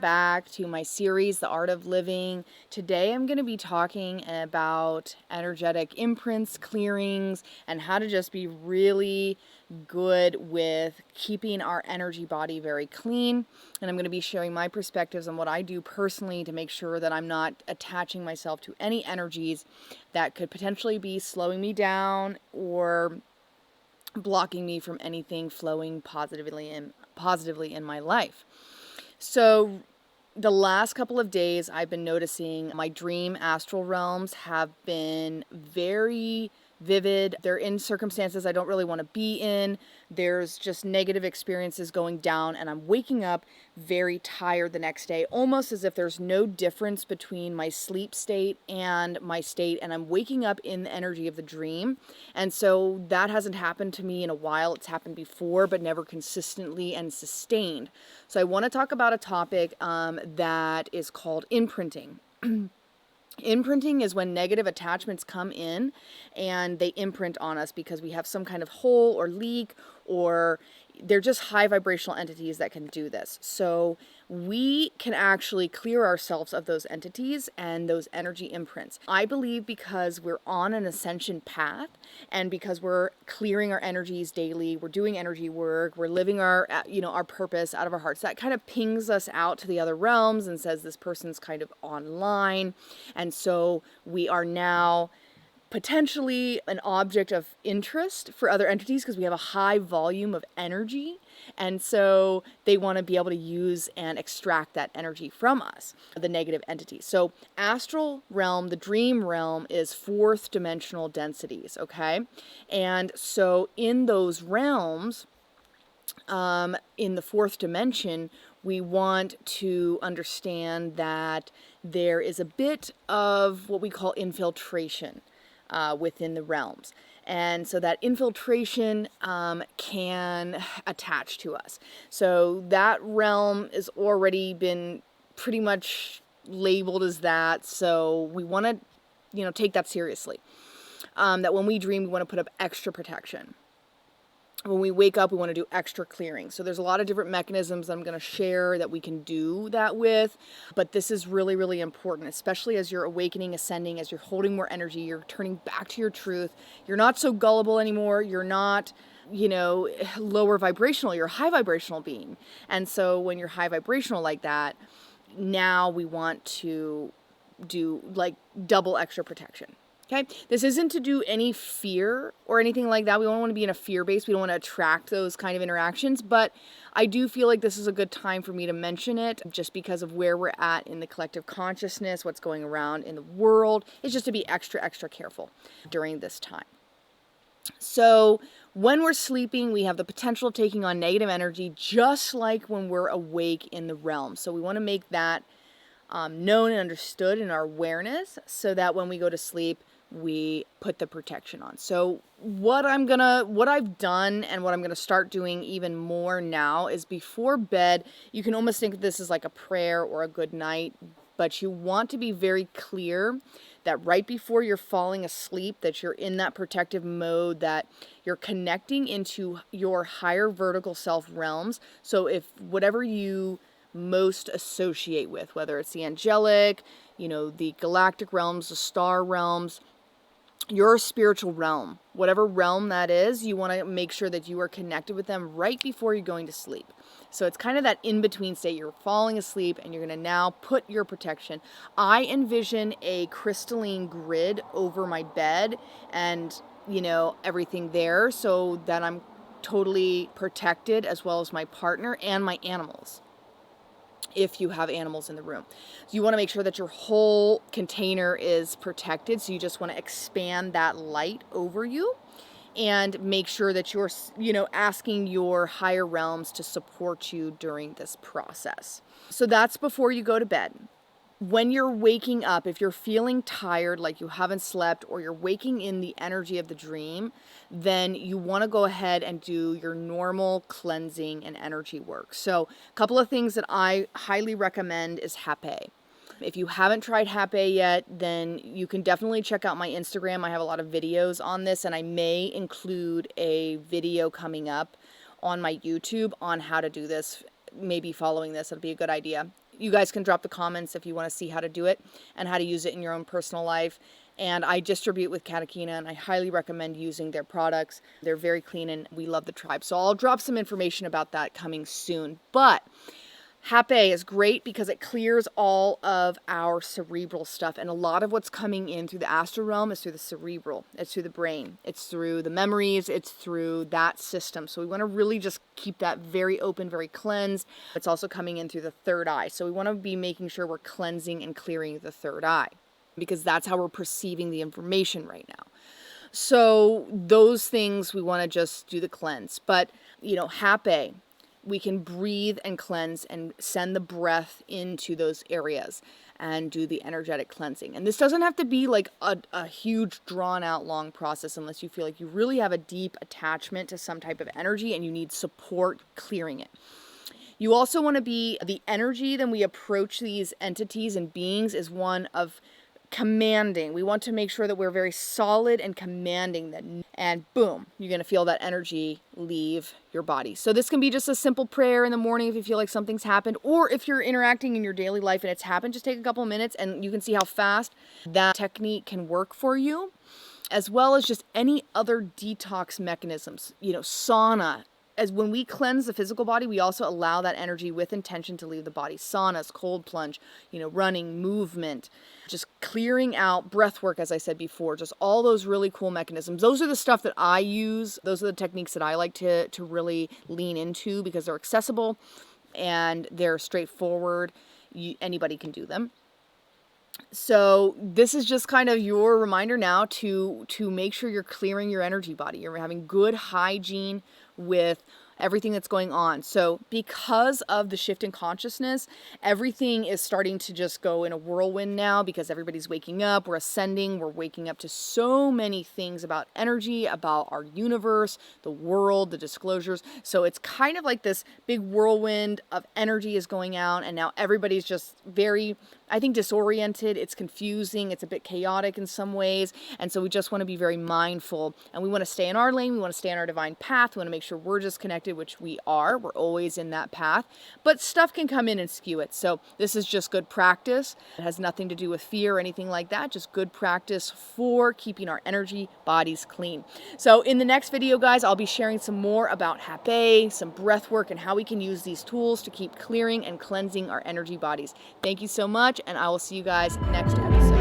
back to my series, The Art of Living. Today I'm going to be talking about energetic imprints, clearings, and how to just be really good with keeping our energy body very clean. And I'm going to be sharing my perspectives on what I do personally to make sure that I'm not attaching myself to any energies that could potentially be slowing me down or blocking me from anything flowing positively in my life. So the last couple of days I've been noticing my dream astral realms have been very vivid. They're in circumstances I don't really want to be in. There's just negative experiences going down, and I'm waking up very tired the next day, almost as if there's no difference between my sleep state and my state, and I'm waking up in the energy of the dream. And so that hasn't happened to me in a while. It's happened before, but never consistently and sustained. So I want to talk about a topic that is called imprinting. Imprinting is when negative attachments come in and they imprint on us because we have some kind of hole or leak, or they're just high vibrational entities that can do this. So we can actually clear ourselves of those entities and those energy imprints. I believe because we're on an ascension path and because we're clearing our energies daily, we're doing energy work, we're living our purpose out of our hearts. That kind of pings us out to the other realms and says this person's kind of online. And so we are now potentially an object of interest for other entities because we have a high volume of energy. And so they want to be able to use and extract that energy from us, the negative entities. So astral realm, the dream realm, is fourth dimensional densities, okay? And so in those realms, in the fourth dimension, we want to understand that there is a bit of what we call infiltration within the realms. And so that infiltration can attach to us. So that realm has already been pretty much labeled as that. So we want to, take that seriously. That when we dream, we want to put up extra protection. When we wake up, we want to do extra clearing. So there's a lot of different mechanisms I'm going to share that we can do that with. But this is really, really important, especially as you're awakening, ascending, as you're holding more energy, you're turning back to your truth. You're not so gullible anymore. You're not, lower vibrational. You're a high vibrational being. And so when you're high vibrational like that, now we want to do like double extra protection. Okay, this isn't to do any fear or anything like that. We don't want to be in a fear base. We don't want to attract those kind of interactions. But I do feel like this is a good time for me to mention it just because of where we're at in the collective consciousness, what's going around in the world. It's just to be extra, extra careful during this time. So when we're sleeping, we have the potential of taking on negative energy just like when we're awake in the realm. So we want to make that known and understood in our awareness so that when we go to sleep, we put the protection on. So what I've done and what I'm going to start doing even more now is before bed, you can almost think of this as like a prayer or a good night, but you want to be very clear that right before you're falling asleep, that you're in that protective mode, that you're connecting into your higher vertical self realms. So if whatever you most associate with, whether it's the angelic, the galactic realms, the star realms, your spiritual realm, whatever realm that is, you want to make sure that you are connected with them right before you're going to sleep. So it's kind of that in-between state. You're falling asleep and you're going to now put your protection. I envision a crystalline grid over my bed and, everything there so that I'm totally protected, as well as my partner and my animals, if you have animals in the room. So you want to make sure that your whole container is protected. So you just want to expand that light over you and make sure that you're, asking your higher realms to support you during this process. So that's before you go to bed. When you're waking up, if you're feeling tired, like you haven't slept, or you're waking in the energy of the dream, then you want to go ahead and do your normal cleansing and energy work. So a couple of things that I highly recommend is Hape. If you haven't tried Hape yet, then you can definitely check out my Instagram. I have a lot of videos on this, and I may include a video coming up on my YouTube on how to do this. Maybe following this, it'll be a good idea. you guys can drop the comments if you want to see how to do it and how to use it in your own personal life. And I distribute with Katakina, and I highly recommend using their products. They're very clean, and we love the tribe. So I'll drop some information about that coming soon. But Hape is great because it clears all of our cerebral stuff. And a lot of what's coming in through the astral realm is through the cerebral. It's through the brain. It's through the memories. It's through that system. So we want to really just keep that very open, very cleansed. It's also coming in through the third eye. So we want to be making sure we're cleansing and clearing the third eye, because that's how we're perceiving the information right now. So those things we want to just do the cleanse. But, Hape, we can breathe and cleanse and send the breath into those areas and do the energetic cleansing. And this doesn't have to be like a huge drawn out long process unless you feel like you really have a deep attachment to some type of energy and you need support clearing it. You also want to be, the energy that we approach these entities and beings is one of commanding. We want to make sure that we're very solid and commanding that, and boom, you're going to feel that energy leave your body. So this can be just a simple prayer in the morning if you feel like something's happened, or if you're interacting in your daily life and it's happened, just take a couple of minutes and you can see how fast that technique can work for you, as well as just any other detox mechanisms, sauna. As when we cleanse the physical body, we also allow that energy with intention to leave the body. Saunas, cold plunge, running, movement, just clearing out, breath work, as I said before, just all those really cool mechanisms. Those are the stuff that I use. Those are the techniques that I like to really lean into because they're accessible and they're straightforward. Anybody can do them. So this is just kind of your reminder now to make sure you're clearing your energy body. You're having good hygiene with everything that's going on. So because of the shift in consciousness, everything is starting to just go in a whirlwind now because everybody's waking up, we're ascending, we're waking up to so many things about energy, about our universe, the world, the disclosures. So it's kind of like this big whirlwind of energy is going out, and now everybody's just very, I think, disoriented. It's confusing. It's a bit chaotic in some ways. And so we just want to be very mindful, and we want to stay in our lane. We want to stay on our divine path. We want to make sure we're just connected, which we are. We're always in that path, but stuff can come in and skew it. So this is just good practice. It has nothing to do with fear or anything like that. Just good practice for keeping our energy bodies clean. So in the next video, guys, I'll be sharing some more about Hape, some breath work, and how we can use these tools to keep clearing and cleansing our energy bodies. Thank you so much, and I will see you guys next episode.